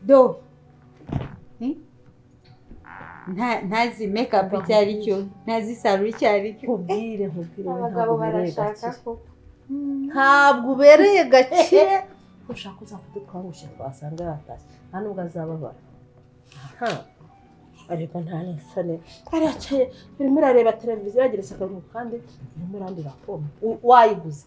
do ntazi makeup cyari cyo ntazi salon cyari cyo kubwire abagabo barashaka ko ntabwo ubereye gake ushaka uzafite twarushye twasanga yatashye nta nubwo azababara ariko nta nesane aracaye urimo urareba televiziyo yageretse akaguru kandi urimo urandira pome wayiguze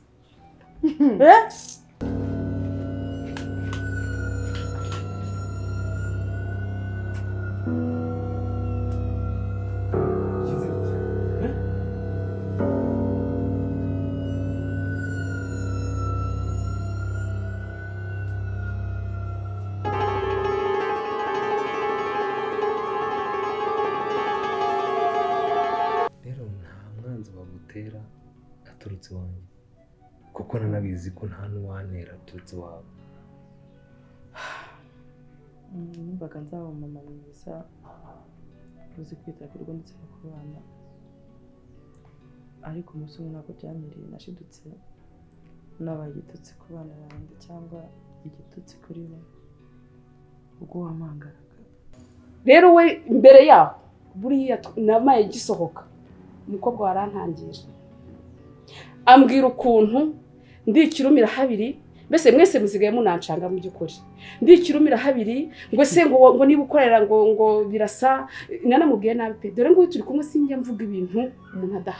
aturutse wanjye kuko nanabizi ko nta n'uwantera aturutse wawe. Numvaga nzaba mama mwiza uzi kwita ku rugo ndetse no ku bana, ariko umunsi umwe ntabwo byanyiriye, nashidutse nabaye igitutsi ku bana banjye cyangwa igitutsi kuri bo ubwo wamangaraga. Rero we imbere yaho buriya namaye gisohoka umukobwa warantangira ambwira ukuntu ndikirumira habiri, mbese mwese muzigaye munancanga mu by'ukuri, ndikirumira habiri ngo se ngo niba ukorera ngo birasa, nanamubwiye nabi pe, dore ngo turi kumwe sinjya mvuga ibintu umuntu adahari.